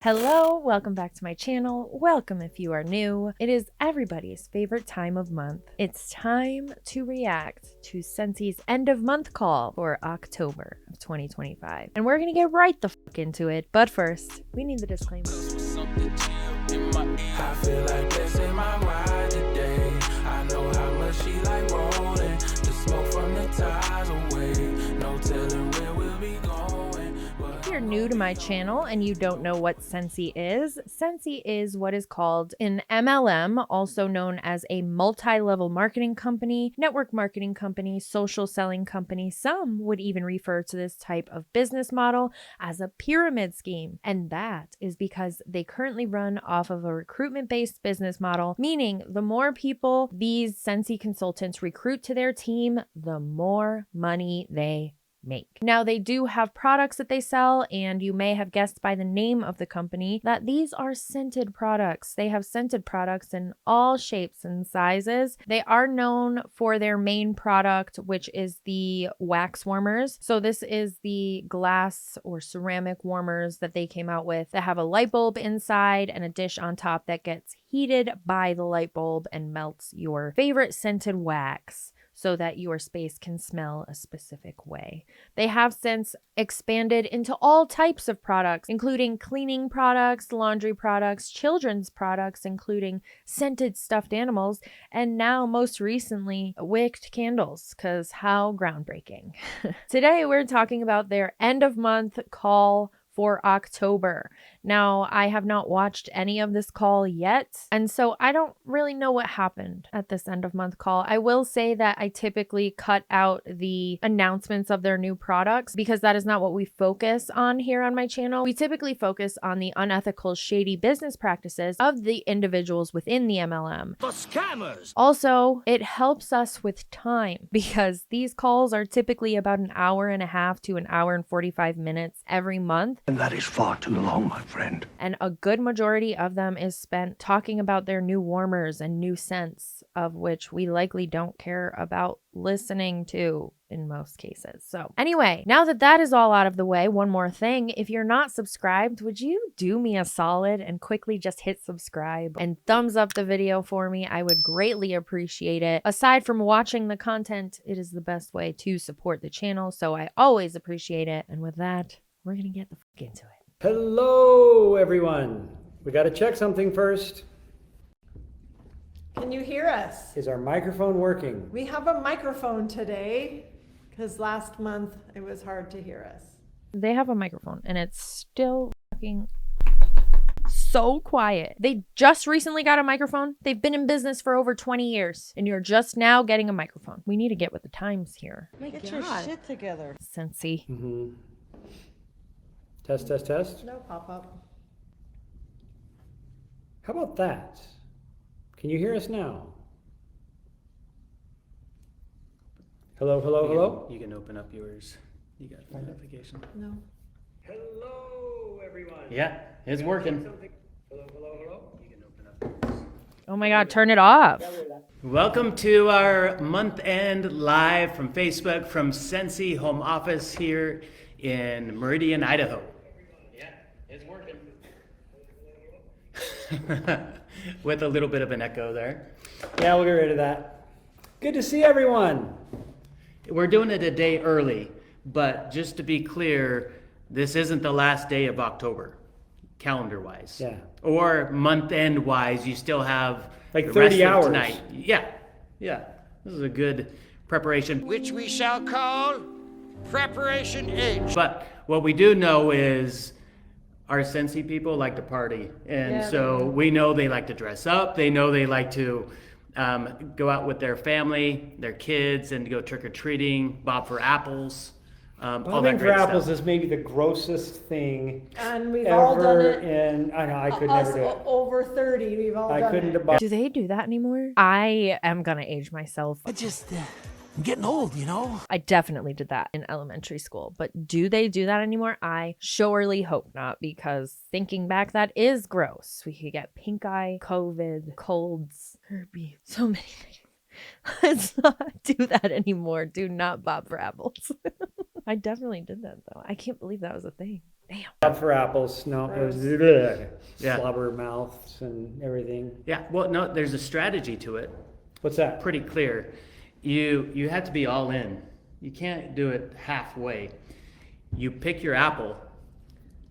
Hello, welcome back to my channel. Welcome if you are new. It is everybody's favorite time of month. It's time to react to Scentsy's end of month call for October of 2025. And we're gonna get right the fuck into it. But first, we need the disclaimer. I feel like blessing my ride today. I know how much she like rolling. The smoke from the ties away. No telling where we'll be going. If you're new to my channel and you don't know what Scentsy is what is called an MLM, also known as a multi-level marketing company, network marketing company, social selling company. Some would even refer to this type of business model as a pyramid scheme. And that is because they currently run off of a recruitment-based business model, meaning the more people these Scentsy consultants recruit to their team, the more money they make. Now, they do have products that they sell, and you may have guessed by the name of the company that these are scented products. They have scented products in all shapes and sizes. They are known for their main product, which is the wax warmers. So this is the glass or ceramic warmers that they came out with that have a light bulb inside and a dish on top that gets heated by the light bulb and melts your favorite scented wax, so that your space can smell a specific way. They have since expanded into all types of products, including cleaning products, laundry products, children's products, including scented stuffed animals, and now most recently, wicked candles, because how groundbreaking. Today, we're talking about their end of month call for October. Now, I have not watched any of this call yet, and so I don't really know what happened at this end of month call. I will say that I typically cut out the announcements of their new products because that is not what we focus on here on my channel. We typically focus on the unethical, shady business practices of the individuals within the MLM. The scammers! Also, it helps us with time because these calls are typically about an hour and a half to an hour and 45 minutes every month. And that is far too long, my friend. And a good majority of them is spent talking about their new warmers and new scents, of which we likely don't care about listening to in most cases. So anyway, now that that is all out of the way, one more thing. If you're not subscribed, would you do me a solid and quickly just hit subscribe and thumbs up the video for me? I would greatly appreciate it. Aside from watching the content, it is the best way to support the channel, so I always appreciate it. And with that, we're gonna get the fuck into it. Hello, everyone. We got to check something first. Can you hear us? Is our microphone working? We have a microphone today because last month it was hard to hear us. They have a microphone and it's still fucking so quiet. They just recently got a microphone. They've been in business for over 20 years and you're just now getting a microphone. We need to get with the times here. Get your shit together. Scentsy. Mm-hmm. Test, test, test. No pop-up. How about that? Can you hear us now? Hello, hello, hello? You can open up yours. You got phone notification. No. Hello, everyone. Yeah, it's working. Hello, hello, hello? You can open up yours. Oh my God, turn it off. Welcome to our month end live from Facebook from Scentsy home office here in Meridian, Idaho. Yeah, it's working. With a little bit of an echo there. Yeah, we'll get rid of that. Good to see everyone. We're doing it a day early, but just to be clear, this isn't the last day of October, calendar-wise. Yeah. Or month-end wise, you still have Like the 30 rest of hours. tonight. Yeah. This is a good preparation. Which we shall call Preparation H. But what we do know is our Scentsy people like to party. And Yeah, so we know they like to dress up. They know they like to go out with their family, their kids, and go trick-or-treating, bob for apples. All that Bobbing for great apples stuff. is maybe the grossest thing And we've all done ever, it. and I know I could Us never do it. over 30, we've all I done couldn't it. abide. Do they do that anymore? I am gonna age myself. I'm getting old, you know? I definitely did that in elementary school, but do they do that anymore? I surely hope not, because thinking back, that is gross. We could get pink eye, COVID, colds, herpes, so many things. Let's not do that anymore. Do not bob for apples. I definitely did that though. I can't believe that was a thing. Damn. Up for apples. No, it was Yeah. slobber mouths and everything. Yeah, well, no, there's a strategy to it. What's that? Pretty clear. You have to be all in. You can't do it halfway. You pick your apple,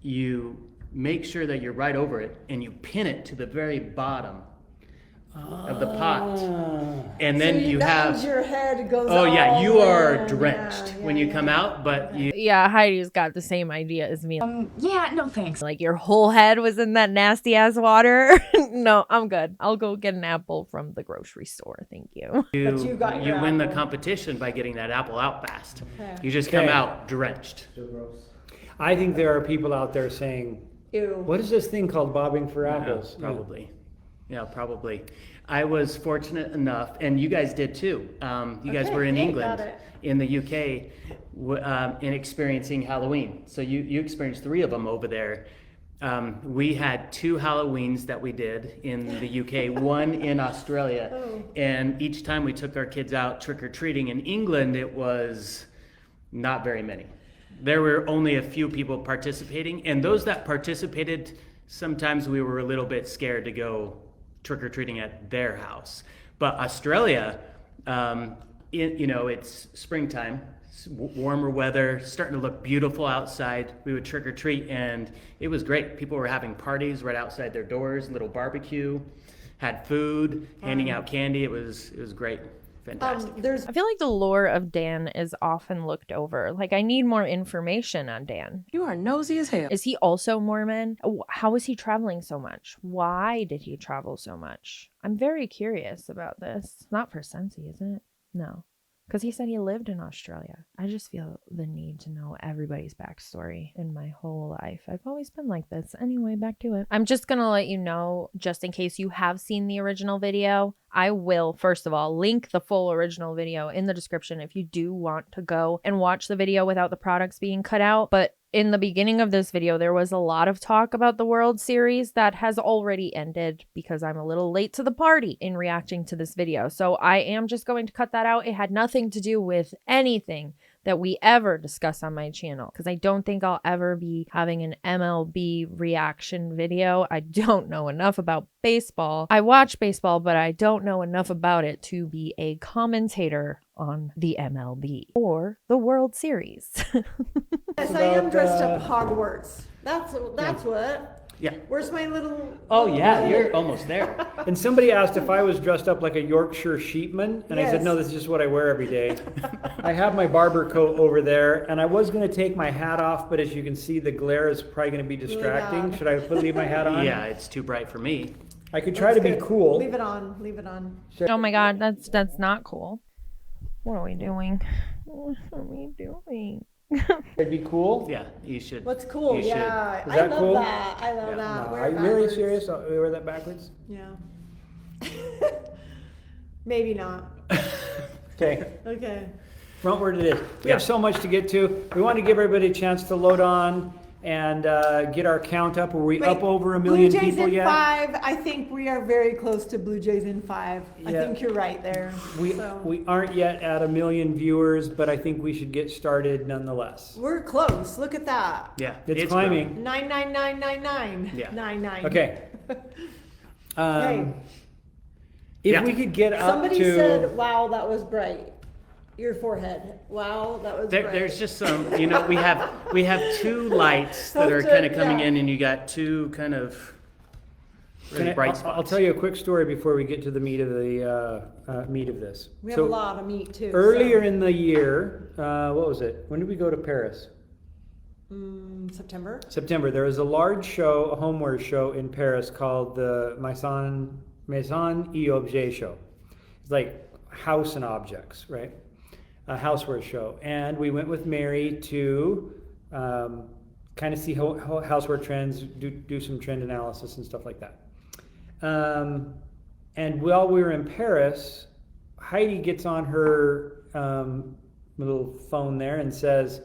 you make sure that you're right over it, and you pin it to the very bottom of the pot. And then you have your head goes oh yeah, all you are in. drenched Yeah, when you yeah. come out, but you Yeah, Heidi's got the same idea as me. Yeah, no thanks. Like your whole head was in that nasty ass water. No, I'm good. I'll go get an apple from the grocery store. Thank you. But you got your win the apple. competition by getting that apple out fast. Okay. You just come Okay. out drenched. I think there are people out there saying, Ew. what is this thing called bobbing for apples? Yeah, probably. Yeah, probably. I was fortunate enough, and you guys did too. You guys Okay, were in yeah, England, got it. in the UK, in experiencing Halloween. So you experienced 3 of them over there. We had 2 Halloweens that we did in the UK, one in Australia. Oh. And each time we took our kids out trick-or-treating. In England, it was not very many. There were only a few people participating, and those that participated, sometimes we were a little bit scared to go trick-or-treating at their house. But Australia, it's springtime, warmer weather, starting to look beautiful outside. We would trick-or-treat, and it was great. People were having parties right outside their doors, little barbecue, had food, handing out candy. It was great. Fantastic. I feel like the lore of Dan is often looked over. Like, I need more information on Dan. You are nosy as hell. Is he also Mormon? How is he traveling so much? Why did he travel so much? I'm very curious about this. Not for Scentsy, is it? No. Because he said he lived in Australia. I just feel the need to know everybody's backstory in my whole life. I've always been like this. Anyway, back to it. I'm just going to let you know, just in case you have seen the original video, I will, first of all, link the full original video in the description if you do want to go and watch the video without the products being cut out. But in the beginning of this video, there was a lot of talk about the World Series that has already ended because I'm a little late to the party in reacting to this video. So I am just going to cut that out. It had nothing to do with anything that we ever discuss on my channel because I don't think I'll ever be having an MLB reaction video. I don't know enough about baseball. I watch baseball, but I don't know enough about it to be a commentator on the MLB or the World Series. Yes, I am dressed up Hogwarts. That's what. Yeah. Where's my little? Oh yeah, you're almost there. And somebody asked if I was dressed up like a Yorkshire sheepman, and I said, Yes. no, this is just what I wear every day. I have my barber coat over there, and I was going to take my hat off, but as you can see, the glare is probably going to be distracting. Yeah. Should I leave my hat on? Yeah, it's too bright for me. I could try to be cool. Leave it on. Leave it on. Oh my god, that's not cool. What are we doing? What are we doing? It'd be cool. Yeah, you should. What's cool? You should. Yeah, Is I that love cool? that. I love Yeah. that. No, Wear are it you really backwards. serious? I'll wear that backwards? Yeah. Maybe not. Okay. Okay. Frontward it is. We Yeah. have so much to get to. We want to give everybody a chance to load on and get our count up. Are we up over 1 million Blue Jays people in yet? 5. I think we are very close to Blue Jays in 5. I Yeah. think you're right there. We So, aren't yet at 1 million viewers, but I think we should get started nonetheless. we're close. Look at that. Yeah, It's climbing. growing. 99999. Yeah. 99. Okay. Hey, If Yeah. we could get up somebody to said, "Wow, that was bright." Your forehead. Wow, that was bright. There's just some, we have 2 lights that are That's kind it, of coming yeah. in, and you got 2 kind of really bright spots. I'll tell you a quick story before we get to the meat of this. We have So a lot of meat too. earlier in the year, what was it? When did we go to Paris? September. September. There was a large show, a homeware show in Paris called the Maison et Objet show. It's like house and objects, right? A houseware show. And we went with Mary to kind of see how houseware trends, do some trend analysis and stuff like that. And while we were in Paris, Heidi gets on her little phone there and says,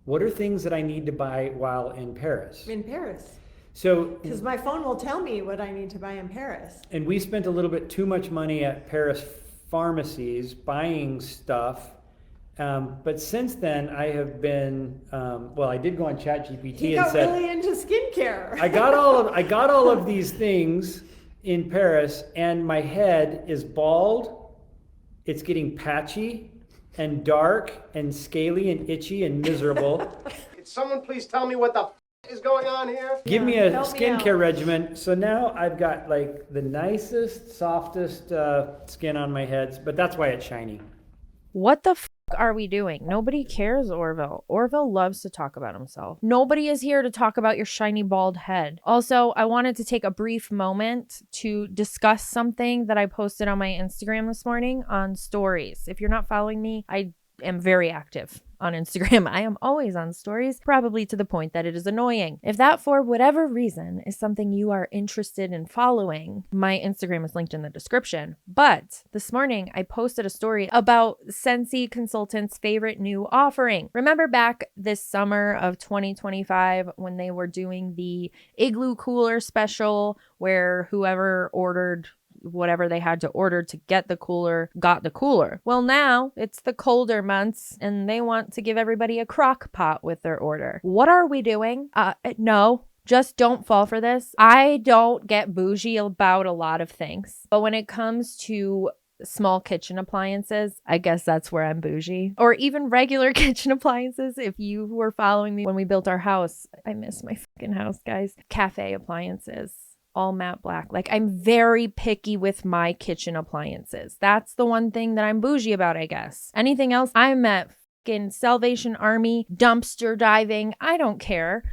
what are things that I need to buy while in Paris? In Paris. So, Because my phone will tell me what I need to buy in Paris. and we spent a little bit too much money at Paris pharmacies buying stuff But since then, I have been, I did go on ChatGPT He and got said, really into skincare. I got all of these things in Paris, and my head is bald. It's getting patchy and dark and scaly and itchy and miserable. Could someone please tell me what the is going on here? Give me a help me skincare out. regimen. So now I've got like the nicest, softest skin on my head, but that's why it's shiny. What the are we doing? Nobody cares, Orville. Orville loves to talk about himself. Nobody is here to talk about your shiny bald head. Also, I wanted to take a brief moment to discuss something that I posted on my Instagram this morning on stories. If you're not following me, I am very active on Instagram. I am always on stories, probably to the point that it is annoying. If that, for whatever reason, is something you are interested in following, my Instagram is linked in the description. But this morning, I posted a story about Scentsy Consultants' favorite new offering. Remember back this summer of 2025 when they were doing the Igloo Cooler special where whoever ordered whatever they had to order to get the cooler got the cooler. Well, now it's the colder months and they want to give everybody a crock pot with their order. What are we doing? No. Just don't fall for this. I don't get bougie about a lot of things, but when it comes to small kitchen appliances, I guess that's where I'm bougie. Or even regular kitchen appliances. If you were following me when we built our house, I miss my fucking house, guys. Cafe appliances. All matte black. Like, I'm very picky with my kitchen appliances. That's the one thing that I'm bougie about, I guess. Anything else, I'm at fucking Salvation Army, dumpster diving. I don't care.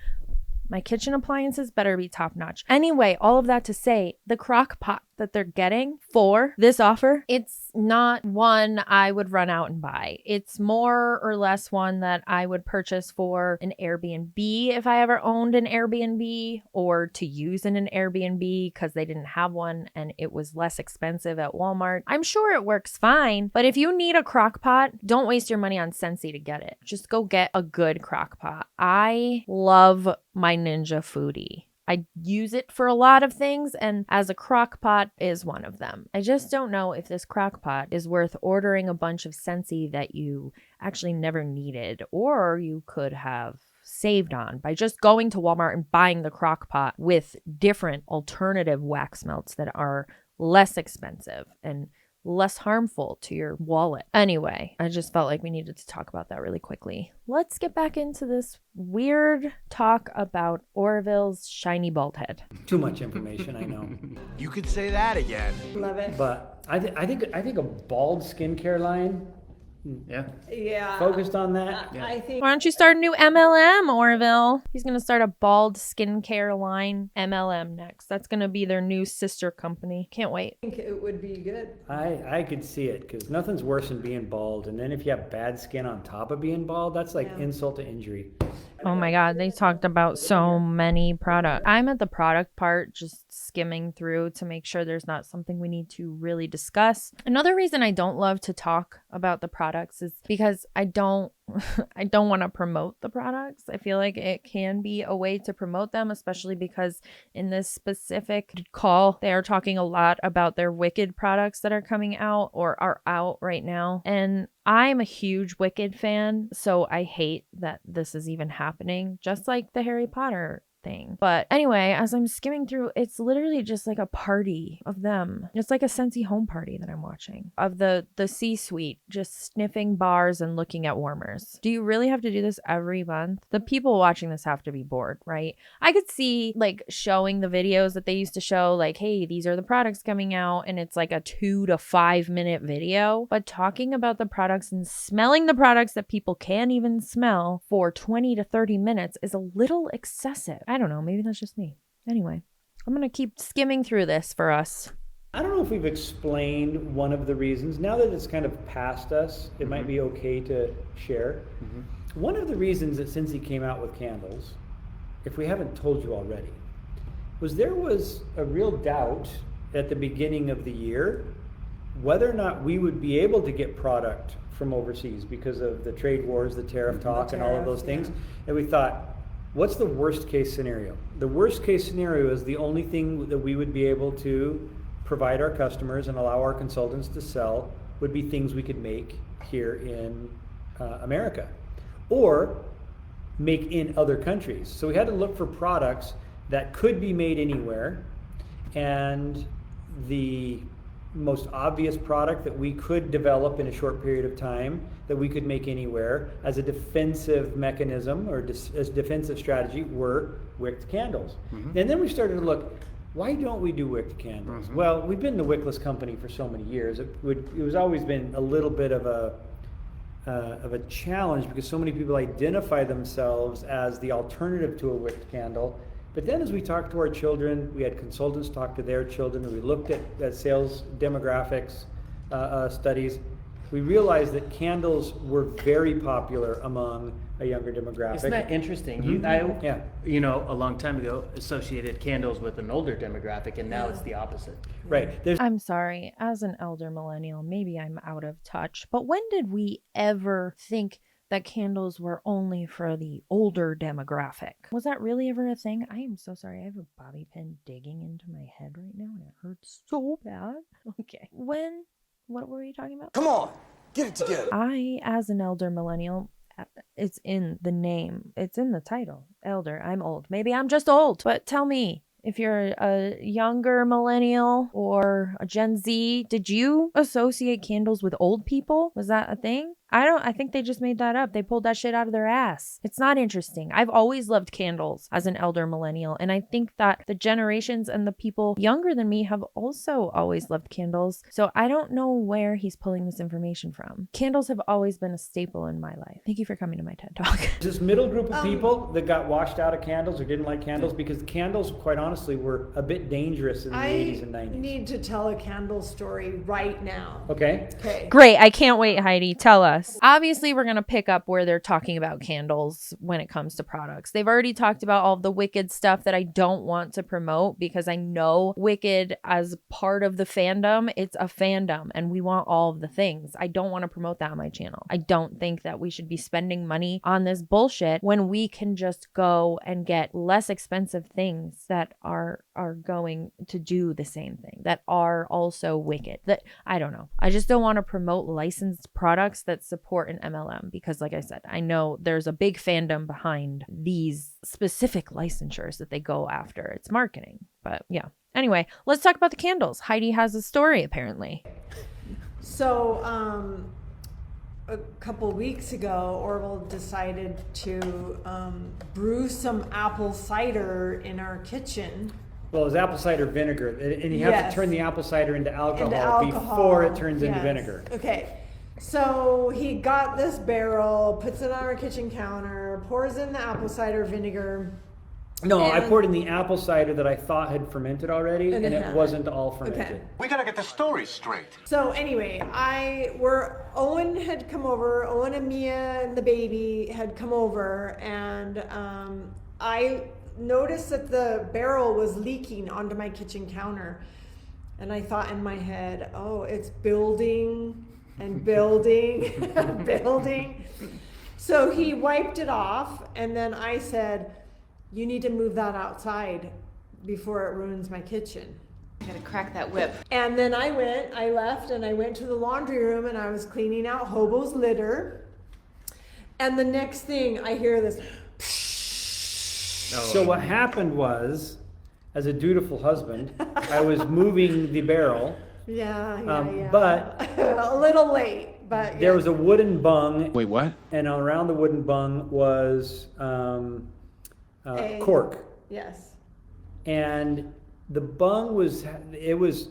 My kitchen appliances better be top notch. Anyway, all of that to say, the crock pot that they're getting for this offer, it's not one I would run out and buy. It's more or less one that I would purchase for an Airbnb if I ever owned an Airbnb, or to use in an Airbnb because they didn't have one and it was less expensive at Walmart. I'm sure it works fine, but if you need a crock pot, don't waste your money on Scentsy to get it. Just go get a good crock pot. I love my Ninja Foodie. I use it for a lot of things, and as a crock pot is one of them. I just don't know if this crock pot is worth ordering a bunch of Scentsy that you actually never needed, or you could have saved on by just going to Walmart and buying the crock pot with different alternative wax melts that are less expensive and less harmful to your wallet. Anyway, I just felt like we needed to talk about that really quickly. Let's get back into this weird talk about Orville's shiny bald head. Too much information, I know. You could say that again. Love it. But I think a bald skincare line, Yeah. Yeah. focused on that. I think Why don't you start a new MLM, Orville? He's going to start a bald skincare line, MLM, next. That's going to be their new sister company. Can't wait. it would be good. I could see it, because nothing's worse than being bald. And then if you have bad skin on top of being bald, that's like insult to injury. Oh my God, they talked about so many products. I'm at the product part, just skimming through to make sure there's not something we need to really discuss. Another reason I don't love to talk about the products is because I don't want to promote the products. I feel like it can be a way to promote them, especially because in this specific call, they are talking a lot about their Wicked products that are coming out or are out right now. And I'm a huge Wicked fan, so I hate that this is even happening, just like the Harry Potter thing. But anyway, as I'm skimming through, it's literally just like a party of them. It's like a Scentsy home party that I'm watching of the C-suite just sniffing bars and looking at warmers. Do you really have to do this every month? The people watching this have to be bored, right? I could see like showing the videos that they used to show, like, hey, these are the products coming out, and it's like a 2 to 5 minute video. But talking about the products and smelling the products that people can't even smell for 20 to 30 minutes is a little excessive. I don't know. Maybe that's just me. Anyway, I'm going to keep skimming through this for us. I don't know if we've explained one of the reasons. Now that it's kind of past us, it might be okay to share. One of the reasons that Scentsy came out with candles, if we haven't told you already, was there was a real doubt at the beginning of the year whether or not we would be able to get product from overseas because of the trade wars, the tariff talk, and all of those things. And we thought, what's the worst case scenario? The worst case scenario is the only thing that we would be able to provide our customers and allow our consultants to sell would be things we could make here in America, or make in other countries. So we had to look for products that could be made anywhere, and the most obvious product that we could develop in a short period of time that we could make anywhere as a defensive mechanism or as defensive strategy were wicked candles. And then we started to look, why don't we do wicked candles? Well, we've been the wickless company for so many years. It was always been a little bit of a challenge because so many people identify themselves as the alternative to a wicked candle. But then as we talked to our children, we had consultants talk to their children, and we looked at sales demographics studies, we realized that candles were very popular among a younger demographic. Isn't that interesting? You know, a long time ago, associated candles with an older demographic, and now it's the opposite. Right. I'm sorry, as an elder millennial, maybe I'm out of touch, but when did we ever think that candles were only for the older demographic? Was that really ever a thing? I am so sorry. I have a bobby pin digging into my head right now and it hurts so bad. Okay. What were we talking about? Come on, get it together. I, as an elder millennial, it's in the name. It's in the title. Elder. I'm old. Maybe I'm just old. But tell me, if you're a younger millennial or a Gen Z, did you associate candles with old people? Was that a thing? I think they just made that up. They pulled that shit out of their ass. It's not interesting. I've always loved candles as an elder millennial. And I think that the generations and the people younger than me have also always loved candles. So I don't know where he's pulling this information from. Candles have always been a staple in my life. Thank you for coming to my TED Talk. This middle group of people that got washed out of candles or didn't like candles because candles, quite honestly, were a bit dangerous in the 80s and 90s. I need to tell a candle story right now. Okay. Great. I can't wait, Heidi. Tell us. Obviously, we're going to pick up where they're talking about candles when it comes to products. They've already talked about all the Wicked stuff that I don't want to promote because I know Wicked as part of the fandom, it's a fandom and we want all of the things. I don't want to promote that on my channel. I don't think that we should be spending money on this bullshit when we can just go and get less expensive things that are going to do the same thing, that are also Wicked. That I don't know. I just don't want to promote licensed products that support an MLM because, like I said, I know there's a big fandom behind these specific licensures that they go after. It's marketing. But yeah. Anyway, let's talk about the candles. Heidi has a story, apparently. So, a couple weeks ago, Orville decided to brew some apple cider in our kitchen. Well, it's apple cider vinegar, and you have to turn the apple cider into alcohol before it turns into vinegar. Okay. So he got this barrel, puts it on our kitchen counter, pours in the apple cider vinegar. No, I poured in the apple cider that I thought had fermented already, and it wasn't all fermented. Okay. We gotta get the story straight. So anyway, Owen had come over, Owen and Mia and the baby had come over, and I noticed that the barrel was leaking onto my kitchen counter. And I thought in my head, oh, it's building and building and building. So he wiped it off, and then I said, you need to move that outside before it ruins my kitchen. I gotta crack that whip. And then I left and I went to the laundry room and I was cleaning out Hobo's litter. And the next thing I hear this. So what happened was, as a dutiful husband, I was moving the barrel. Yeah. But a little late, but there was a wooden bung. Wait, what? And around the wooden bung was cork. Yes. And the bung was there was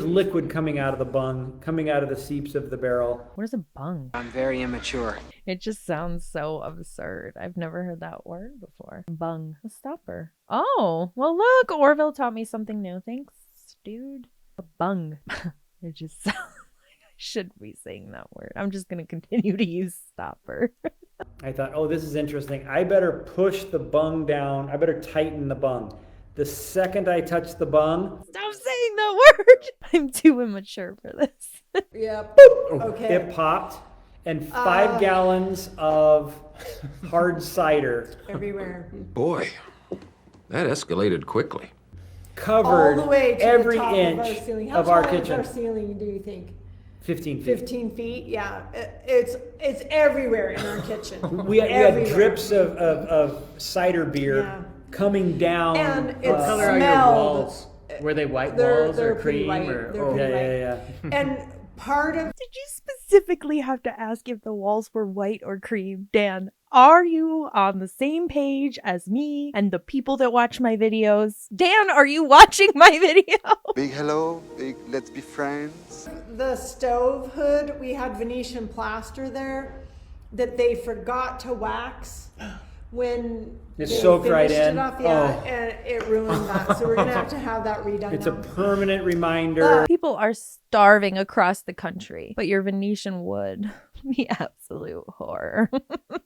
liquid coming out of the bung, coming out of the seeps of the barrel. What is a bung? I'm very immature. It just sounds so absurd. I've never heard that word before. Bung. A stopper. Oh, well look, Orville taught me something new. Thanks, dude. A bung. It just sounds like I should be saying that word. I'm just going to continue to use stopper. I thought, oh, this is interesting. I better push the bung down. I better tighten the bung. The second I touch the bung, stop saying that word. I'm too immature for this. Yep. Okay. It popped, and 5 gallons of hard cider everywhere. Boy, that escalated quickly. Covered all the way to every the top inch of our ceiling. of our How tall kitchen. is our ceiling, do you think? 15 feet. 15 feet, yeah. It's everywhere in our kitchen. We had drips of cider beer coming down. And What it color are your smelled. walls? Were they white They're walls or pretty cream? white. Or, They're oh. pretty Yeah. And part of Did you specifically have to ask if the walls were white or cream? Dan, are you on the same page as me and the people that watch my videos? Dan, are you watching my video? Big hello, big let's be friends. the stove hood, we had Venetian plaster there that they forgot to wax when It they soaked right finished in. it up, and it ruined that. So we're gonna have to have that redone. It's now. a permanent reminder. People are starving across the country, but your Venetian wood, the absolute horror.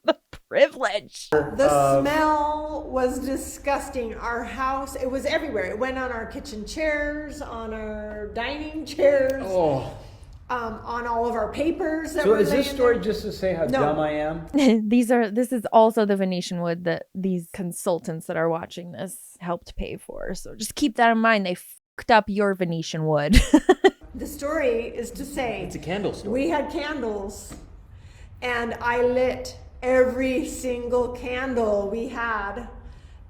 The privilege. The smell was disgusting. Our house, it was everywhere. It went on our kitchen chairs, on our dining chairs, on all of our papers. That So were is this laying story there. just to say how No. dumb I am? This is also the Venetian wood that these consultants that are watching this helped pay for. So just keep that in mind. They fucked up your Venetian wood. The story is to say It's a candle store. we had candles, and I lit every single candle we had,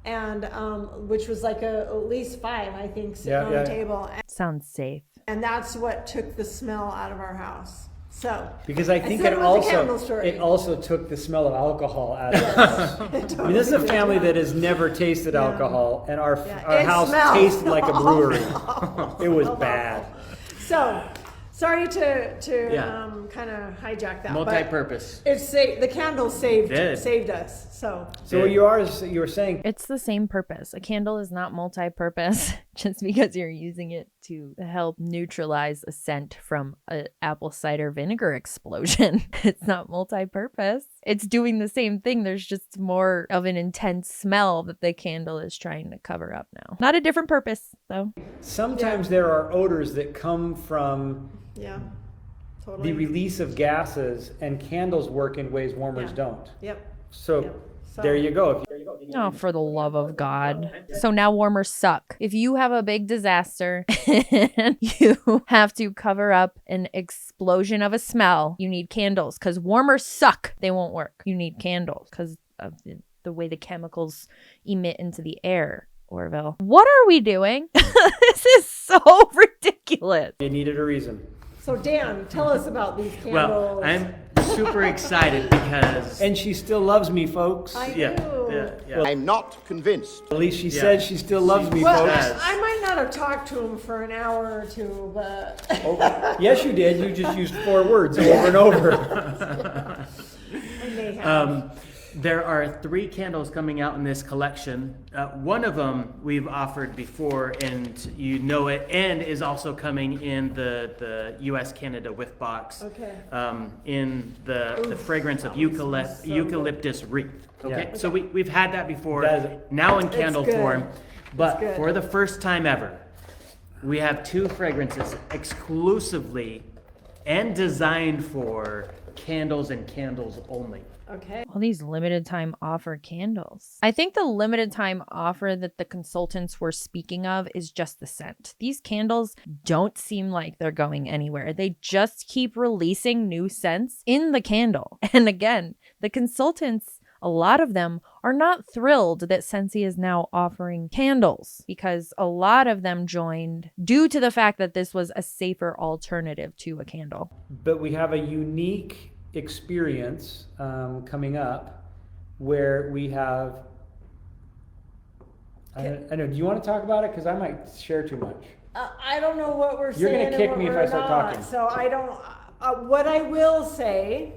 and which was like at least 5, I think, sitting on the table, Sounds safe. and that's what took the smell out of our house. So Because I think said it was a candle also story. it also took the smell of alcohol out of the house. I mean, this is a family that has never tasted alcohol, and our It house smelled tasted like a brewery. It was awful. bad. So sorry to Yeah. kind of hijack that. but Multi-purpose. It's the candles saved us. So So what you were saying, It's the same purpose. A candle is not multi-purpose just because you're using it to help neutralize a scent from an apple cider vinegar explosion. It's not multi-purpose. It's doing the same thing. There's just more of an intense smell that the candle is trying to cover up now. Not a different purpose, though. sometimes there are odors that come from yeah, the totally. release of gases, and candles work in ways warmers Yeah. don't. Yep. So Yep. So- there you go. Oh, for the love of God. So now warmers suck. If you have a big disaster and you have to cover up an explosion of a smell, you need candles because warmers suck. They won't work. You need candles because of the way the chemicals emit into the air. Orville, what are we doing? This is so ridiculous. You needed a reason. So Dan, tell us about these candles. Well, I'm super excited because And she still loves me, folks. I yeah, do. yeah. I'm not convinced. At least she Yeah. said she still loves me, Well, folks. I might not have talked to him for an hour or two, but Yes, you did. You just used 4 words over and over. I may have. There are 3 candles coming out in this collection. One of them we've offered before, and you know it, and is also coming in the U.S.-Canada whiff box. Okay. In the fragrance of so eucalyptus wreath. Okay, Yeah. so we've had that before. That is- Now in candle good. form, but good. for the first time ever, we have 2 fragrances exclusively and designed for candles and candles only. Okay. All these limited time offer candles. I think the limited time offer that the consultants were speaking of is just the scent. These candles don't seem like they're going anywhere. They just keep releasing new scents in the candle. And again, the consultants, a lot of them are not thrilled that Scentsy is now offering candles because a lot of them joined due to the fact that this was a safer alternative to a candle. But we have a unique experience coming up where we have. I don't know. Do you want to talk about it? Because I might share too much. I don't know what we're You're saying. gonna kick and me what if I we're start not, talking. So I don't. What I will say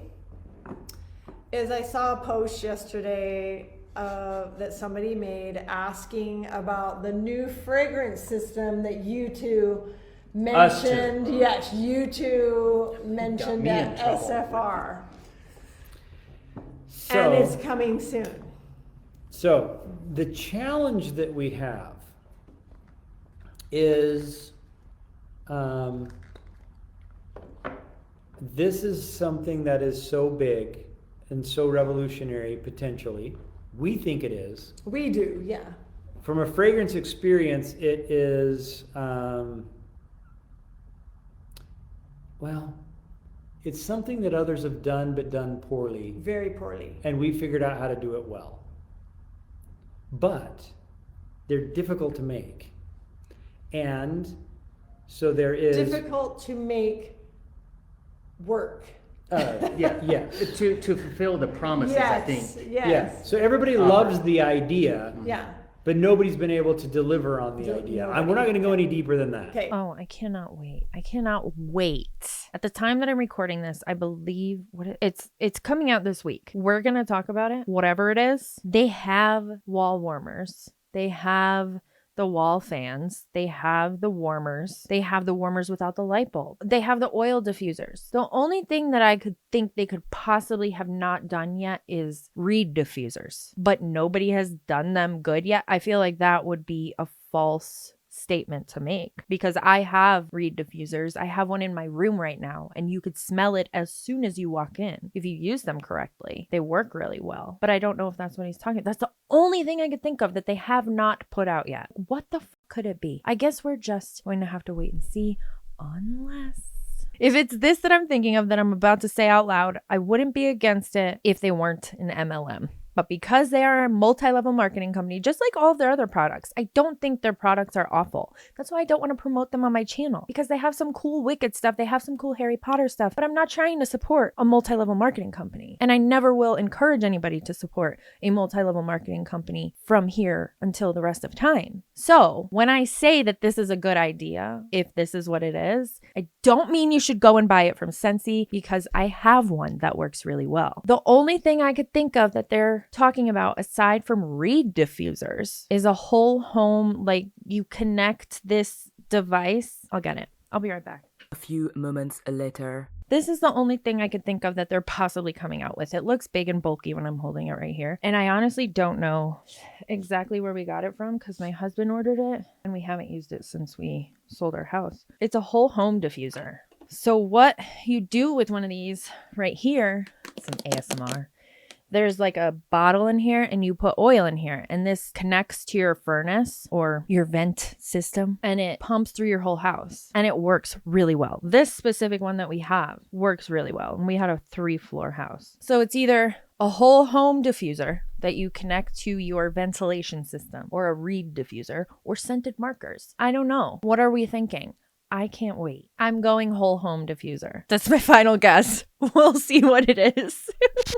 is I saw a post yesterday that somebody made asking about the new fragrance system that you two Us two. mentioned. Yes, you two mentioned me in at trouble. SFR, So, and it's coming soon. so the challenge that we have is this is something that is so big and so revolutionary potentially. We think it is. We do, yeah. From a fragrance experience, it is, well, It's something that others have done, but done poorly. Very poorly. And we figured out how to do it well. But they're difficult to make. And so there is... Difficult to make work. Yeah. To fulfill the promises, I think. Yes. Yeah. So everybody loves the idea. Yeah. But nobody's been able to deliver on the idea. We're not going to go any deeper than that. Okay. Oh, I cannot wait. I cannot wait. At the time that I'm recording this, I believe it's coming out this week. We're going to talk about it. Whatever it is, they have wall warmers. They have the wall fans. They have the warmers. They have the warmers without the light bulb. They have the oil diffusers. The only thing that I could think they could possibly have not done yet is reed diffusers, but nobody has done them good yet. I feel like that would be a false statement to make because I have reed diffusers. I have one in my room right now and you could smell it as soon as you walk in. If you use them correctly, they work really well, but I don't know if that's what he's talking about. That's the only thing I could think of that they have not put out yet. What the could it be? I guess we're just going to have to wait and see, unless if it's this that I'm thinking of that I'm about to say out loud. I wouldn't be against it if they weren't an MLM. But because they are a multi-level marketing company, just like all of their other products, I don't think their products are awful. That's why I don't want to promote them on my channel, because they have some cool Wicked stuff. They have some cool Harry Potter stuff, but I'm not trying to support a multi-level marketing company. And I never will encourage anybody to support a multi-level marketing company from here until the rest of time. So when I say that this is a good idea, if this is what it is, I don't mean you should go and buy it from Scentsy, because I have one that works really well. The only thing I could think of that they're talking about aside from reed diffusers is a whole home, like you connect this device. I'll get it. I'll be right back. A few moments later. This is the only thing I could think of that they're possibly coming out with. It looks big and bulky when I'm holding it right here. And I honestly don't know exactly where we got it from because my husband ordered it and we haven't used it since we sold our house. It's a whole home diffuser. So what you do with one of these right here, it's an ASMR. There's like a bottle in here and you put oil in here and this connects to your furnace or your vent system and it pumps through your whole house and it works really well. This specific one that we have works really well and we had a 3-floor house. So it's either a whole home diffuser that you connect to your ventilation system or a reed diffuser or scented markers. I don't know. What are we thinking? I can't wait. I'm going whole home diffuser. That's my final guess. We'll see what it is.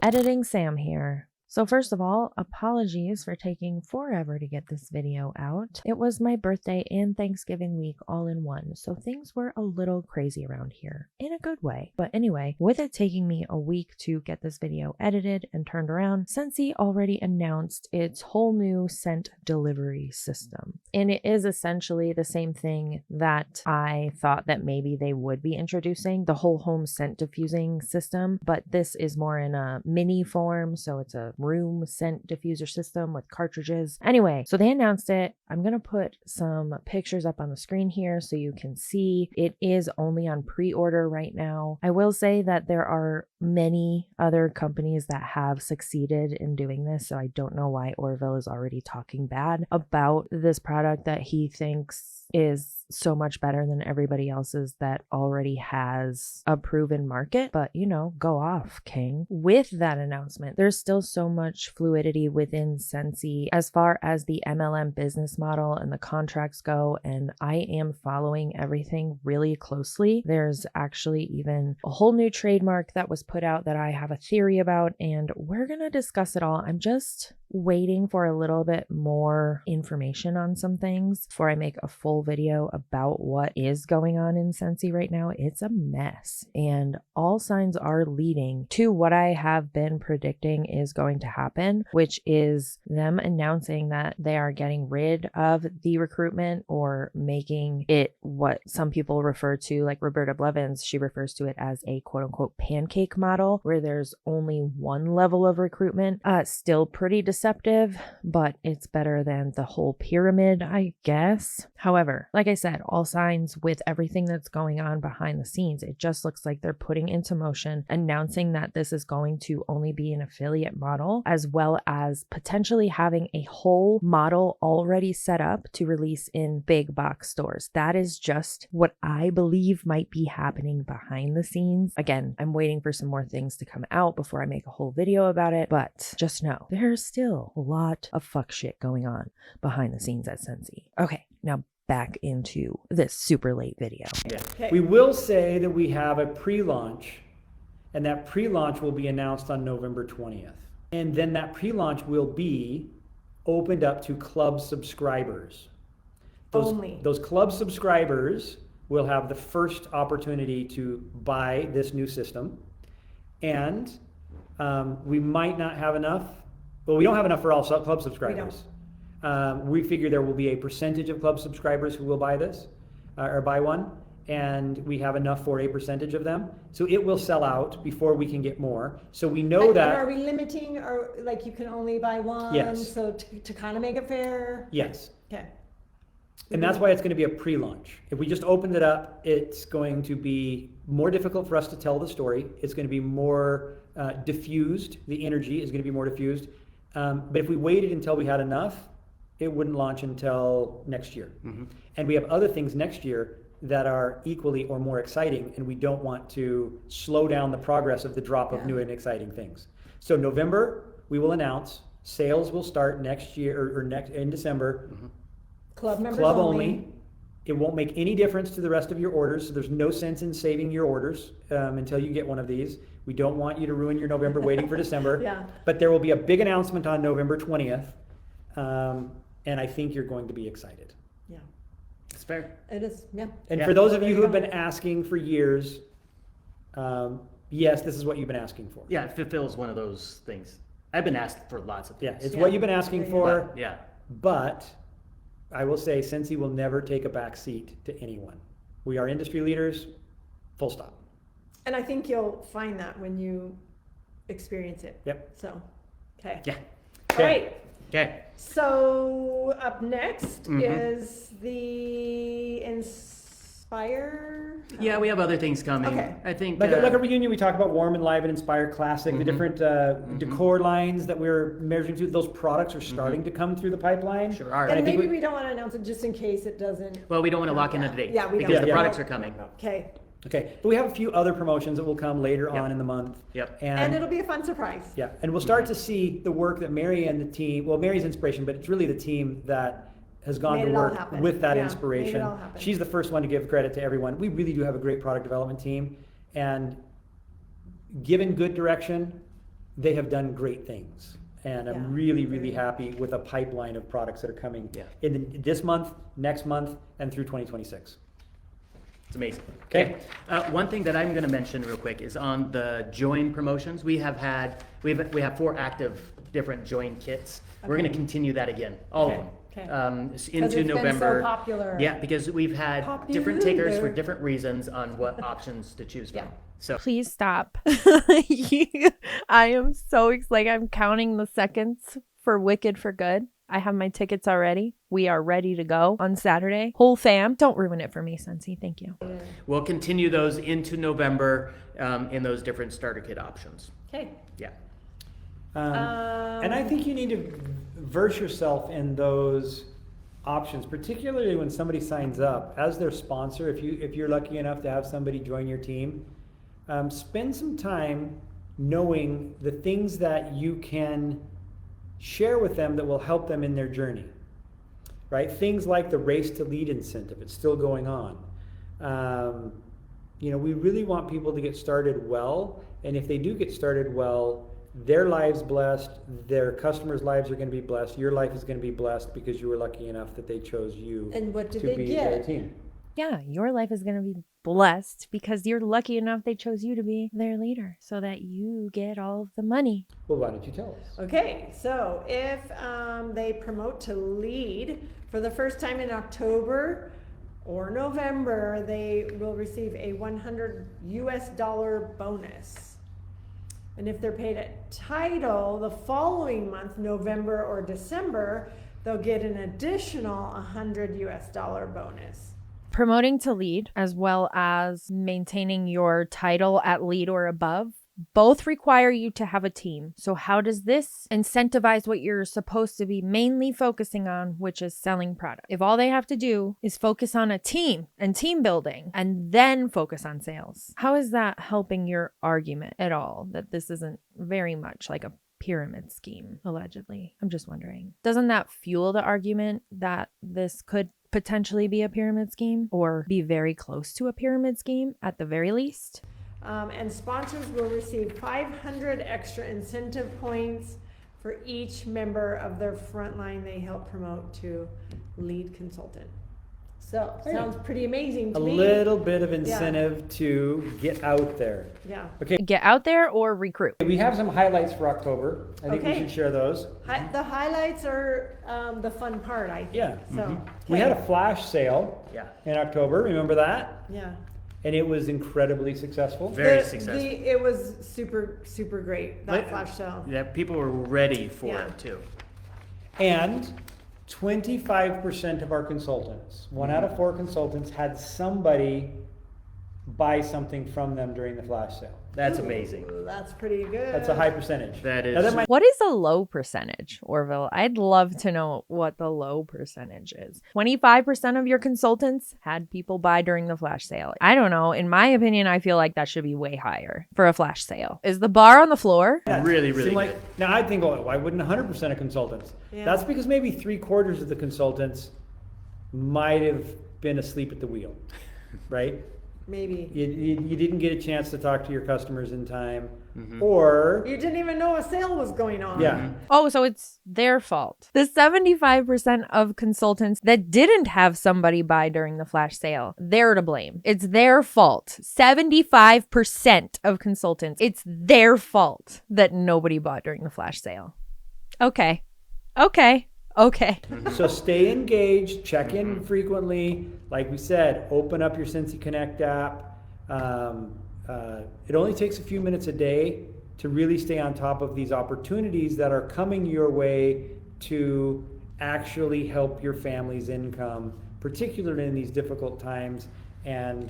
Editing Sam here. So first of all, apologies for taking forever to get this video out. It was my birthday and Thanksgiving week all in one, so things were a little crazy around here, in a good way. But anyway, with it taking me a week to get this video edited and turned around, Scentsy already announced its whole new scent delivery system. And it is essentially the same thing that I thought that maybe they would be introducing, the whole home scent diffusing system, but this is more in a mini form, so it's a room scent diffuser system with cartridges. Anyway, so they announced it. I'm gonna put some pictures up on the screen here so you can see. It is only on pre-order right now. I will say that there are many other companies that have succeeded in doing this, so I don't know why Orville is already talking bad about this product that he thinks is so much better than everybody else's that already has a proven market. But you know, go off, King. With that announcement, there's still so much fluidity within Scentsy as far as the MLM business model and the contracts go, and I am following everything really closely. There's actually even a whole new trademark that was put out that I have a theory about, and we're gonna discuss it all. I'm just waiting for a little bit more information on some things before I make a full video about what is going on in Scentsy right now. It's a mess, and all signs are leading to what I have been predicting is going to happen, which is them announcing that they are getting rid of the recruitment or making it what some people refer to, like Roberta Blevins, she refers to it as a quote-unquote pancake model where there's only one level of recruitment. Still pretty deceptive, but it's better than the whole pyramid, I guess. However, like I said, all signs with everything that's going on behind the scenes, it just looks like they're putting into motion, announcing that this is going to only be an affiliate model, as well as potentially having a whole model already set up to release in big box stores. That is just what I believe might be happening behind the scenes. Again, I'm waiting for some more things to come out before I make a whole video about it, but just know there's still a lot of fuck shit going on behind the scenes at Scentsy. Okay, now back into this super late video. Okay. We will say that we have a pre-launch, and that pre-launch will be announced on November 20th. And then that pre-launch will be opened up to club subscribers. Those club subscribers will have the first opportunity to buy this new system. And we might not have enough. Well, we don't have enough for all club subscribers. We figure there will be a percentage of club subscribers who will buy this or buy one. And we have enough for a percentage of them. So it will sell out before we can get more. So we know that. And are we limiting, or like you can only buy one? Yes. So to kind of make it fair? Yes. Okay. And that's why it's going to be a pre-launch. If we just opened it up, it's going to be more difficult for us to tell the story. It's going to be more diffused. The energy is going to be more diffused. But if we waited until we had enough, it wouldn't launch until next year. Mm-hmm. And we have other things next year that are equally or more exciting, and we don't want to slow down the progress of the drop of new and exciting things. So November, we will announce sales will start next year or next in December. Mm-hmm. Club members Club only. It won't make any difference to the rest of your orders, so there's no sense in saving your orders until you get one of these. We don't want you to ruin your November waiting for December. Yeah. But there will be a big announcement on November 20th, and I think you're going to be excited. Yeah. It's fair. It is, yeah. And for those of you who have been asking for years, yes, this is what you've been asking for. Yeah, it fulfills one of those things. I've been asked for lots of things. Yeah, it's what you've been asking for. Yeah. But I will say Scentsy will never take a back seat to anyone. We are industry leaders, full stop. And I think you'll find that when you experience it. Yep. So, okay. Yeah. All right. Okay. So up next is the Inspire. Yeah, we have other things coming. Okay. I think Like a reunion, we talk about Warm and Live and Inspire Classic, the different decor lines that we're measuring to. Those products are starting to come through the pipeline. Sure are. And maybe we don't want to announce it just in case it doesn't. Well, we don't want to lock in a date. Yeah, we don't. Because the Yeah. products are coming. Okay. Okay, but we have a few other promotions that will come later on in the month. Yep. And it'll be a fun surprise. Yeah, and we'll start to see the work that Mary and the team, well, Mary's inspiration, but it's really the team that has gone Made to it all work happen. with that Yeah, inspiration. made it all happen. She's the first one to give credit to everyone. We really do have a great product development team, and given good direction, they have done great things. And I'm really, really happy with a pipeline of products that are coming in this month, next month, and through 2026. It's amazing. Okay. One thing that I'm going to mention real quick is on the join promotions. We have 4 active different join kits. We're going to continue that again, all of them. Okay. Into November. Been so popular. Yeah, because we've had different takers for different reasons on what options to choose from. So Please stop. I am so like I'm counting the seconds for Wicked for Good. I have my tickets already. We are ready to go on Saturday. Whole fam, don't ruin it for me, Scentsy. Thank you. we'll continue those into November in those different starter kit options. Okay. Yeah. And I think you need to verse yourself in those options, particularly when somebody signs up as their sponsor. If you're lucky enough to have somebody join your team, spend some time knowing the things that you can share with them that will help them in their journey, right? Things like the Race to Lead incentive, it's still going on. We really want people to get started well, and if they do get started well, their lives blessed, their customers' lives are going to be blessed, your life is going to be blessed because you were lucky enough that they chose you And what did to they be get? their team. Yeah, your life is going to be blessed because you're lucky enough they chose you to be their leader so that you get all of the money. Well, why don't you tell us? Okay, so if they promote to lead for the first time in October or November, they will receive a $100 bonus. And if they're paid at title the following month, November or December, they'll get an additional $100 bonus. Promoting to lead, as well as maintaining your title at lead or above, both require you to have a team. So how does this incentivize what you're supposed to be mainly focusing on, which is selling product? If all they have to do is focus on a team and team building and then focus on sales, how is that helping your argument at all that this isn't very much like a pyramid scheme, allegedly? I'm just wondering. Doesn't that fuel the argument that this could potentially be a pyramid scheme or be very close to a pyramid scheme at the very least? And sponsors will receive 500 extra incentive points for each member of their frontline they help promote to lead consultant. So sounds pretty amazing to me. A little bit of incentive to get out there. Yeah. Okay. Get out there or recruit. We have some highlights for October. I think we Okay. should share those. The highlights are the fun part, I think. Yeah. So We had a flash sale Yeah. in October. Remember that? yeah. And it was incredibly successful. Very successful. It was super great, that flash sale. Yeah, people were ready for Yeah. it too. And 25% of our consultants, 1 out of 4 consultants, had somebody buy something from them during the flash sale. That's amazing. That's pretty good. That's a high percentage. That Now, is. might- What is a low percentage, Orville? I'd love to know what the low percentage is. 25% of your consultants had people buy during the flash sale. I don't know. In my opinion, I feel like that should be way higher for a flash sale. Is the bar on the floor? Really, really seem good. Now I think, why wouldn't 100% of consultants? Yeah. That's because maybe 3/4 of the consultants might have been asleep at the wheel, right? Maybe. You didn't get a chance to talk to your customers in time, or You didn't even know a sale was going on. yeah. Oh, so it's their fault. The 75% of consultants that didn't have somebody buy during the flash sale, they're to blame. It's their fault. 75% of consultants, it's their fault that nobody bought during the flash sale. Okay. So stay engaged, check in frequently. Like we said, open up your Scentsy Connect app. It only takes a few minutes a day to really stay on top of these opportunities that are coming your way to actually help your family's income, particularly in these difficult times. And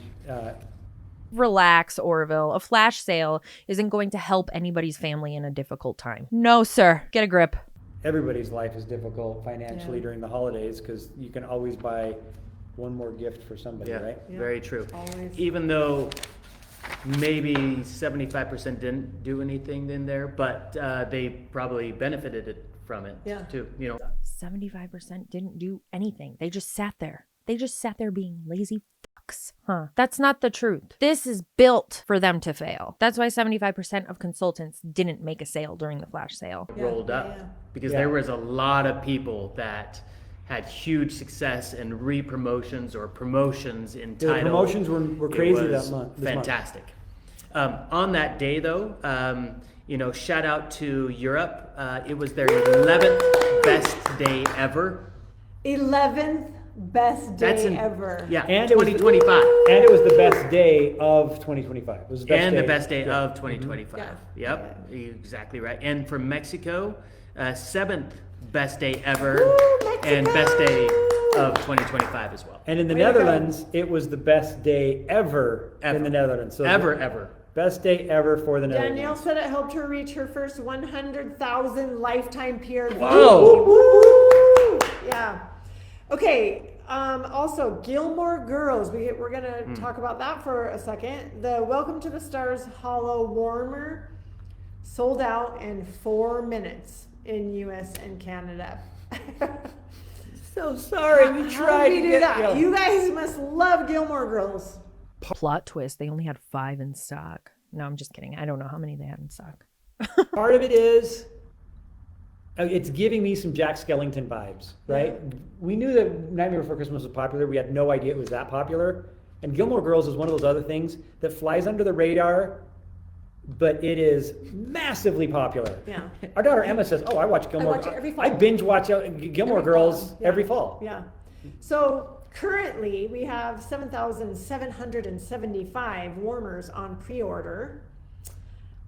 Relax, Orville. A flash sale isn't going to help anybody's family in a difficult time. No, sir. Get a grip. everybody's life is difficult financially Yeah. during the holidays because you can always buy one more gift for somebody, right? Yeah. Very true. Always. Even though maybe 75% didn't do anything in there, but they probably benefited from it Yeah. too. 75% didn't do anything. They just sat there. They just sat there being lazy fucks. Huh. That's not the truth. This is built for them to fail. That's why 75% of consultants didn't make a sale during the flash sale. Yeah, rolled yeah, up yeah. because Yeah. there was a lot of people that had huge success in re-promotions or promotions in The title. promotions were It crazy was that month. this month. fantastic. On that day though, shout out to Europe. It was their 11th best day ever. 11th best day That's in, ever. Yeah, And it was the- 2025. And it was the best day of 2025. It was the best And day. the best day Yeah. of 2025. Yep, exactly right. And from Mexico, 7th best day ever, and best day of 2025 as well. And in the Way to go. Netherlands, it was the best day ever, Ever. in the Netherlands. So Ever. Best day ever for the Danielle Netherlands. said it helped her reach her first 100,000 lifetime PR. Whoa. Woo! Yeah. Okay. Also, Gilmore Girls. We're gonna talk about that for a second. The Welcome to the Stars Hollow Warmer sold out in 4 minutes in U.S. and Canada. So sorry, we How tried did to we do get that? You guys must love Gilmore Girls. Plot twist, they only had 5 in stock. No, I'm just kidding. I don't know how many they had in stock. Part of it is, it's giving me some Jack Skellington vibes, right? We knew that Nightmare Before Christmas was popular. We had no idea it was that popular. And Gilmore Girls is one of those other things that flies under the radar, but it is massively popular. Yeah. Our daughter Emma says, "Oh, I watch Gilmore. watch it every fall. I binge watch Gilmore Every Girls fall. Yeah. every fall." Yeah. So currently we have 7,775 warmers on pre-order.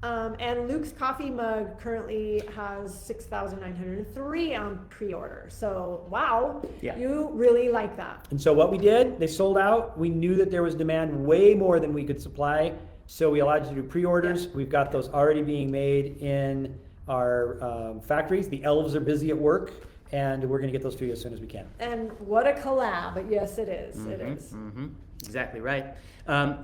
And Luke's coffee mug currently has 6,903 on pre-order. So wow, Yeah. you really like that. And so what we did, they sold out. We knew that there was demand way more than we could supply. So we allowed you to do pre-orders. We've got those already being made in our factories. The elves are busy at work, and we're gonna get those to you as soon as we can. And what a collab. Yes, it is. It is. Exactly right.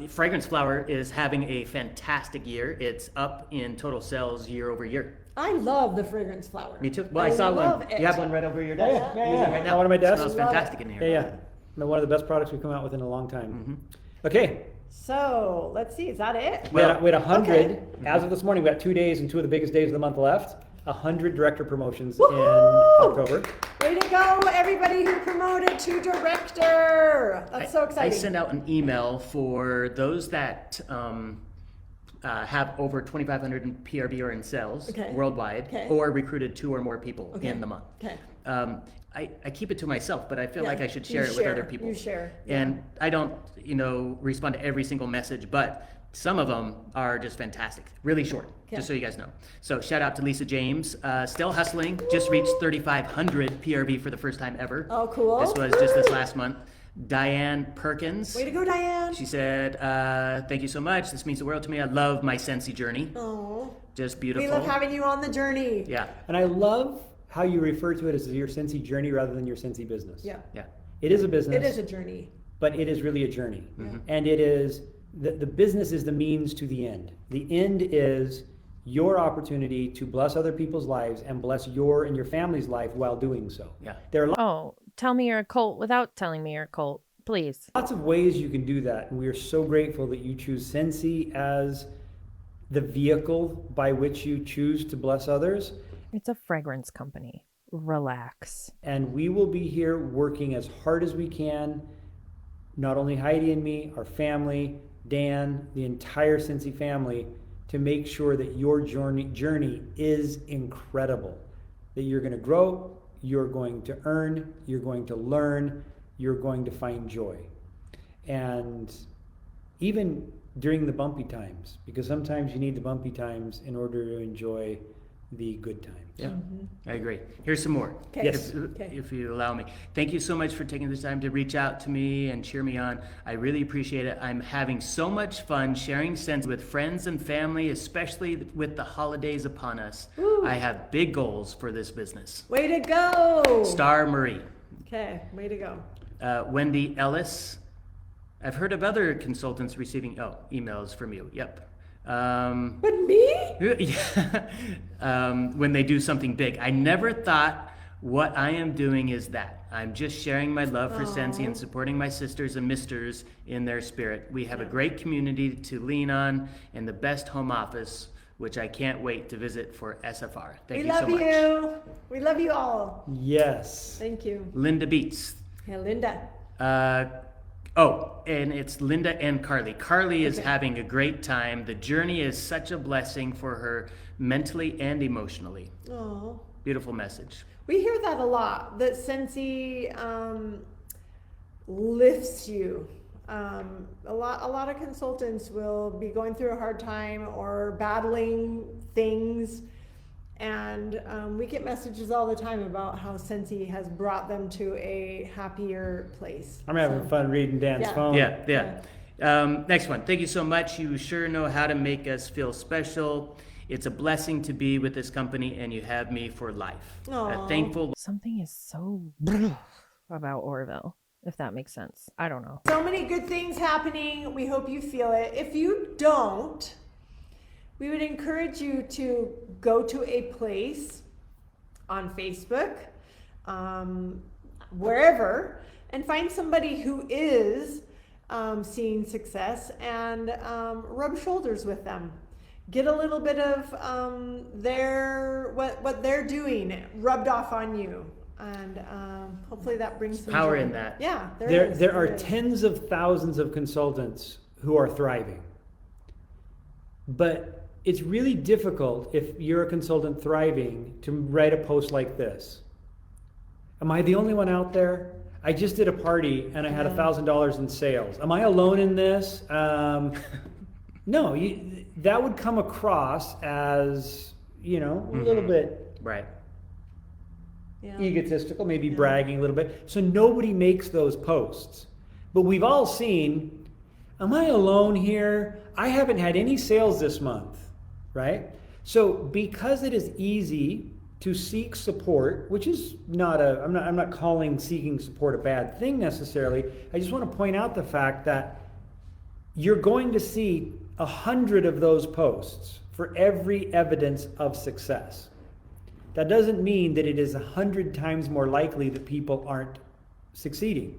Fragrance Flower is having a fantastic year. It's up in total sales year over year. I love the fragrance flower. Me too. Well, I saw love one. it. You have one right over your desk. Yeah. Using it right now. One of my desks. Smells fantastic in here. Yeah. One of the best products we've come out with in a long time. Okay. So let's see, is that it? We had 100, as of this morning, we got 2 days and 2 of the biggest days of the month left. 100 director promotions Woohoo! in October. Way to go, everybody who promoted to director. That's so I exciting. sent out an email for those that have over 2,500 in PRB or in sales worldwide, or recruited 2 or more people in the month. Okay. I keep it to myself, but I feel like I should share it with other people. You share. And I don't, respond to every single message, but some of them are just fantastic. Really short, just so you guys know. So shout out to Lisa James. Still hustling, just reached 3,500 PRB for the first time ever. Oh, cool. This was just this last month. Diane Perkins. Way to go, Diane. She said, thank you so much. This means the world to me. I love my Scentsy journey. Oh. Just beautiful. We love having you on the journey. Yeah. And I love how you refer to it as your Scentsy journey rather than your Scentsy business. Yeah. Yeah. It is a business. It is a journey. But it is really a journey. And it is, the business is the means to the end. The end is your opportunity to bless other people's lives and bless your and your family's life while doing so. Yeah. There are Oh, tell me you're a cult without telling me you're a cult, please. lots of ways you can do that. And we are so grateful that you choose Scentsy as the vehicle by which you choose to bless others. It's a fragrance company. Relax. And we will be here working as hard as we can. Not only Heidi and me, our family, Dan, the entire Scentsy family, to make sure that your journey is incredible. That you're going to grow, you're going to earn, you're going to learn, you're going to find joy. And even during the bumpy times, because sometimes you need the bumpy times in order to enjoy the good times. Yeah, I agree. Here's some more. Okay. Yes. If you allow me. Thank you so much for taking the time to reach out to me and cheer me on. I really appreciate it. I'm having so much fun sharing Scentsy with friends and family, especially with the holidays upon us. Woo. I have big goals for this business. Way to go. Star Marie. Okay, way to go. Wendy Ellis. I've heard of other consultants receiving emails from you. Yep. But me? When they do something big. I never thought what I am doing is that. I'm just sharing my love for Scentsy and supporting my sisters and misters in their spirit. We have a great community to lean on and the best home office, which I can't wait to visit for SFR. Thank you so much. We love you. We love you all. Yes. Thank you. Linda Beats. Hey, Linda. And it's Linda and Carly. Carly is having a great time. The journey is such a blessing for her mentally and emotionally. Oh. Beautiful message. We hear that a lot, that Scentsy lifts you. A lot of consultants will be going through a hard time or battling things, and we get messages all the time about how Scentsy has brought them to a happier place. I'm having fun reading Dan's phone. Yeah. Next one. Thank you so much. You sure know how to make us feel special. It's a blessing to be with this company, and you have me for life. Thankful. Something is so about Orville, if that makes sense. I don't know. So many good things happening. We hope you feel it. If you don't, we would encourage you to go to a place on Facebook, wherever, and find somebody who is seeing success and rub shoulders with them. Get a little bit of what they're doing rubbed off on you, and hopefully that brings some power joy. in that. Yeah, There are tens of thousands of consultants who are thriving. But it's really difficult if you're a consultant thriving to write a post like this. Am I the only one out there? I just did a party and I had $1,000 in sales. Am I alone in this? No, that would come across as, you know, a little bit Right. egotistical, maybe bragging a little bit. So nobody makes those posts. But we've all seen, am I alone here? I haven't had any sales this month, right? So because it is easy to seek support, which is not I'm not calling seeking support a bad thing necessarily. I just want to point out the fact that you're going to see 100 of those posts for every evidence of success. That doesn't mean that it is 100 times more likely that people aren't succeeding.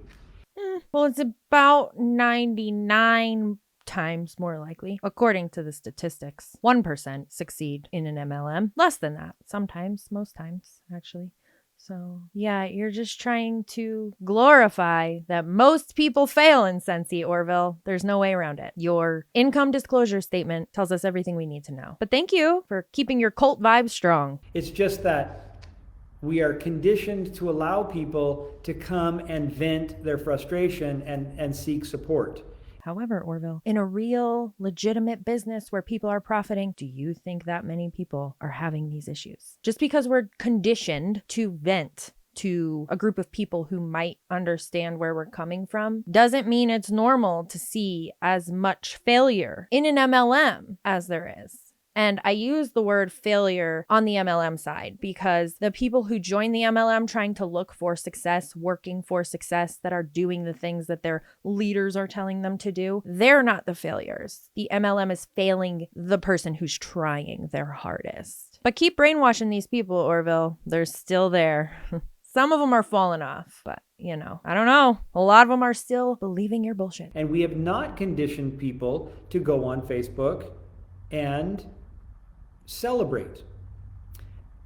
Well, it's about 99 times more likely, according to the statistics. 1% succeed in an MLM. Less than that. Sometimes, most times, actually. So, yeah, you're just trying to glorify that most people fail in Scentsy, Orville. There's no way around it. Your income disclosure statement tells us everything we need to know. But thank you for keeping your cult vibe strong. It's just that we are conditioned to allow people to come and vent their frustration and seek support. However, Orville, in a real, legitimate business where people are profiting, do you think that many people are having these issues? Just because we're conditioned to vent to a group of people who might understand where we're coming from doesn't mean it's normal to see as much failure in an MLM as there is. And I use the word failure on the MLM side because the people who join the MLM trying to look for success, working for success, that are doing the things that their leaders are telling them to do, they're not the failures. The MLM is failing the person who's trying their hardest. But keep brainwashing these people, Orville. They're still there. Some of them are falling off, but you know, I don't know. A lot of them are still believing your bullshit. And we have not conditioned people to go on Facebook and celebrate.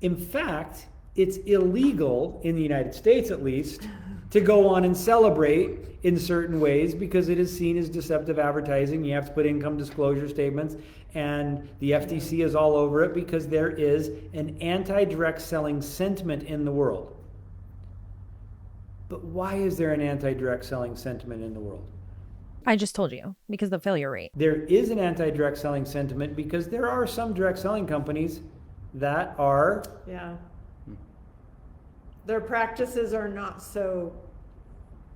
In fact, it's illegal in the United States, at least, to go on and celebrate in certain ways because it is seen as deceptive advertising. You have to put income disclosure statements, and the FTC is all over it because there is an anti-direct selling sentiment in the world. But why is there an anti-direct selling sentiment in the world? I just told you, because of the failure rate. There is an anti-direct selling sentiment because there are some direct selling companies that are... Yeah. Their practices are not so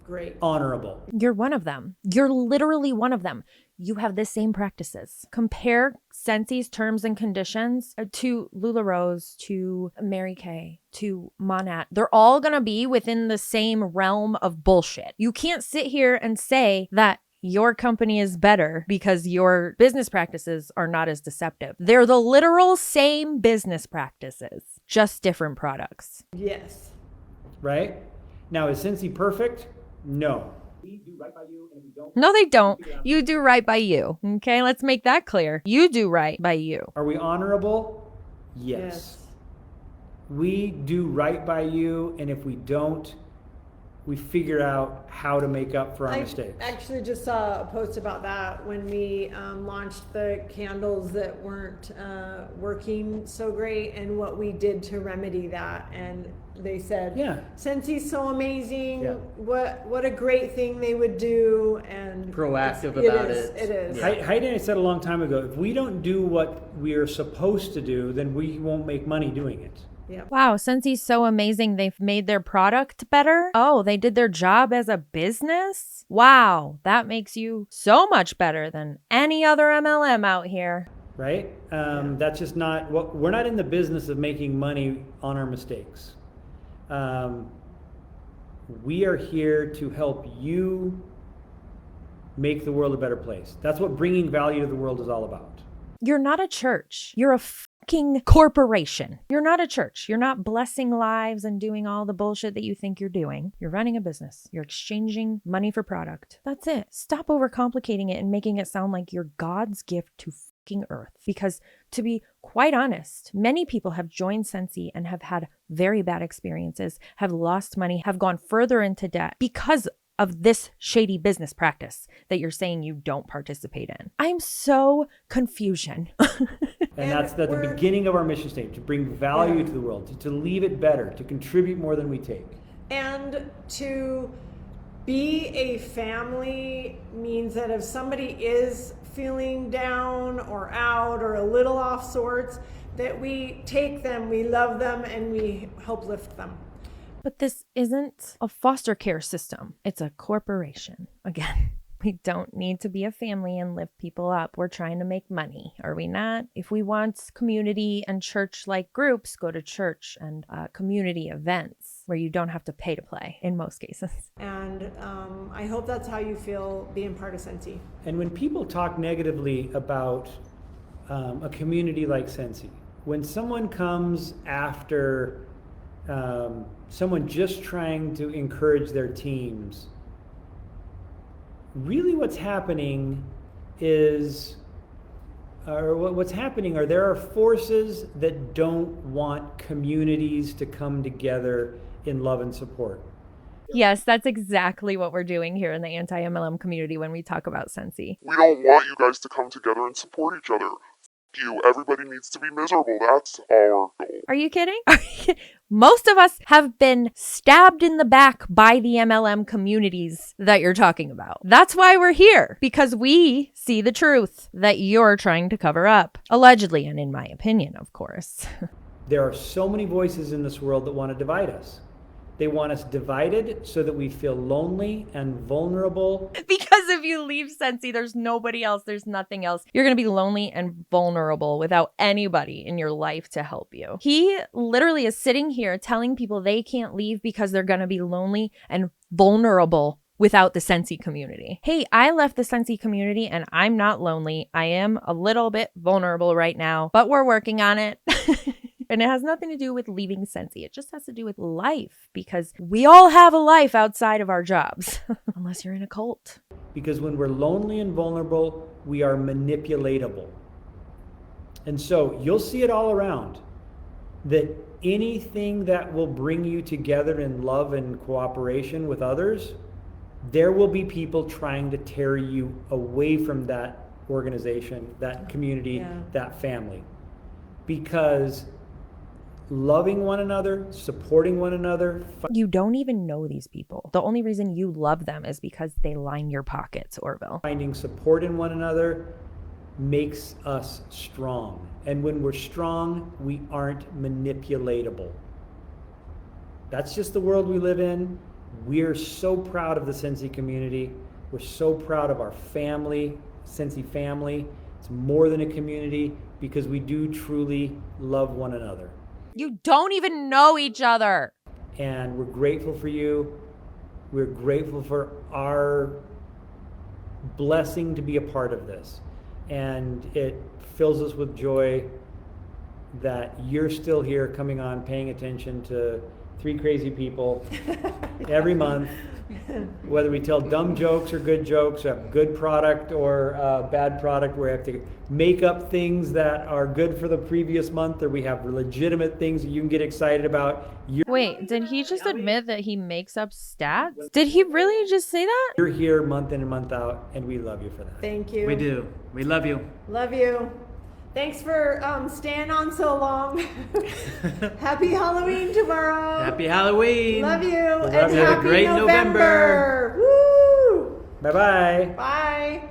great. Honorable. You're one of them. You're literally one of them. You have the same practices. Compare Scentsy's terms and conditions to LuLaRoe's, to Mary Kay, to Monat. They're all going to be within the same realm of bullshit. You can't sit here and say that your company is better because your business practices are not as deceptive. They're the literal same business practices, just different products. Yes. Right? Now, is Scentsy perfect? No. No, they don't. You do right by you. Okay, let's make that clear. You do right by you. Are we honorable? Yes. We do right by you, and if we don't, we figure out how to make up for our mistakes. I actually just saw a post about that when we launched the candles that weren't working so great and what we did to remedy that. And they said, yeah, Scentsy's so amazing. Yeah. What a great thing they would do. And proactive about it. It is. Yeah. Heidi and I said a long time ago, if we don't do what we are supposed to do, then we won't make money doing it. Yep. Wow, Scentsy's so amazing they've made their product better. Oh, they did their job as a business? Wow, that makes you so much better than any other MLM out here. Right? That's just not what we're not in the business of making money on our mistakes. We are here to help you make the world a better place. That's what bringing value to the world is all about. You're not a church. You're a fucking corporation. You're not a church. You're not blessing lives and doing all the bullshit that you think you're doing. You're running a business. You're exchanging money for product. That's it. Stop overcomplicating it and making it sound like you're God's gift to fucking earth. Because to be quite honest, many people have joined Scentsy and have had very bad experiences, have lost money, have gone further into debt because of this shady business practice that you're saying you don't participate in. I'm so confusion. And that's the beginning of our mission statement, to bring value to the world, to leave it better, to contribute more than we take. And to be a family means that if somebody is feeling down or out or a little off sorts, that we take them, we love them, and we help lift them. But this isn't a foster care system. It's a corporation. Again, we don't need to be a family and lift people up. We're trying to make money, are we not? If we want community and church-like groups, go to church and community events where you don't have to pay to play in most cases. And I hope that's how you feel being part of Scentsy. And when people talk negatively about a community like Scentsy, when someone comes after someone just trying to encourage their teams, really what's happening is, what's happening are there are forces that don't want communities to come together in love and support. Yes, that's exactly what we're doing here in the anti-mlm community when we talk about Scentsy. We don't want you guys to come together and support each other. You, everybody needs to be miserable. That's our goal. Are you kidding? Most of us have been stabbed in the back by the MLM communities that you're talking about. That's why we're here, because we see the truth that you're trying to cover up. Allegedly, and in my opinion, of course. There are so many voices in this world that want to divide us. They want us divided so that we feel lonely and vulnerable. Because if you leave Scentsy, there's nobody else, there's nothing else. You're going to be lonely and vulnerable without anybody in your life to help you. He literally is sitting here telling people they can't leave because they're going to be lonely and vulnerable without the Scentsy community. Hey, I left the Scentsy community and I'm not lonely. I am a little bit vulnerable right now, but we're working on it. And it has nothing to do with leaving Scentsy. It just has to do with life, because we all have a life outside of our jobs, unless you're in a cult. Because when we're lonely and vulnerable, we are manipulatable. And so you'll see it all around, that anything that will bring you together in love and cooperation with others, there will be people trying to tear you away from that organization, that community, that family. Because loving one another, supporting one another. You don't even know these people. The only reason you love them is because they line your pockets, Orville. Finding support in one another makes us strong. And when we're strong, we aren't manipulatable. That's just the world we live in. We're so proud of the Scentsy community. We're so proud of our family, Scentsy family. It's more than a community because we do truly love one another. You don't even know each other. And we're grateful for you. We're grateful for our blessing to be a part of this. And it fills us with joy that you're still here coming on, paying attention to three crazy people every month. Whether we tell dumb jokes or good jokes, a good product or a bad product, where we have to make up things that are good for the previous month, or we have legitimate things that you can get excited about. Wait, did he just admit that he makes up stats? Did he really just say that? You're here month in and month out, and we love you for that. Thank you. We do. We love you. Love you. Thanks for staying on so long. Happy Halloween tomorrow. Happy Halloween. Love you. And Have a happy great November. Woo! Bye-bye. Bye.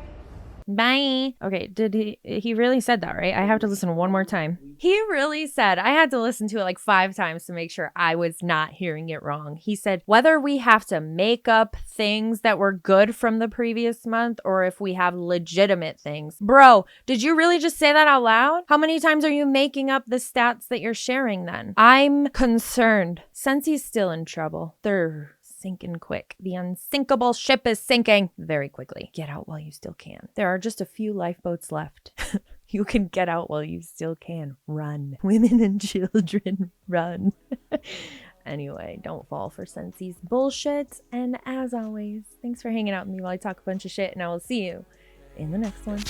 Bye. Okay, did he really said that, right? I have to listen one more time. He really said, I had to listen to it like 5 times to make sure I was not hearing it wrong. He said, whether we have to make up things that were good from the previous month or if we have legitimate things. Bro, did you really just say that out loud? How many times are you making up the stats that you're sharing then? I'm concerned. Scentsy's still in trouble. They're sinking quick. The unsinkable ship is sinking very quickly. Get out while you still can. There are just a few lifeboats left. You can get out while you still can. Run. Women and children, run. Anyway, don't fall for Scentsy's bullshit. And as always, thanks for hanging out with me while I talk a bunch of shit, and I will see you in the next one.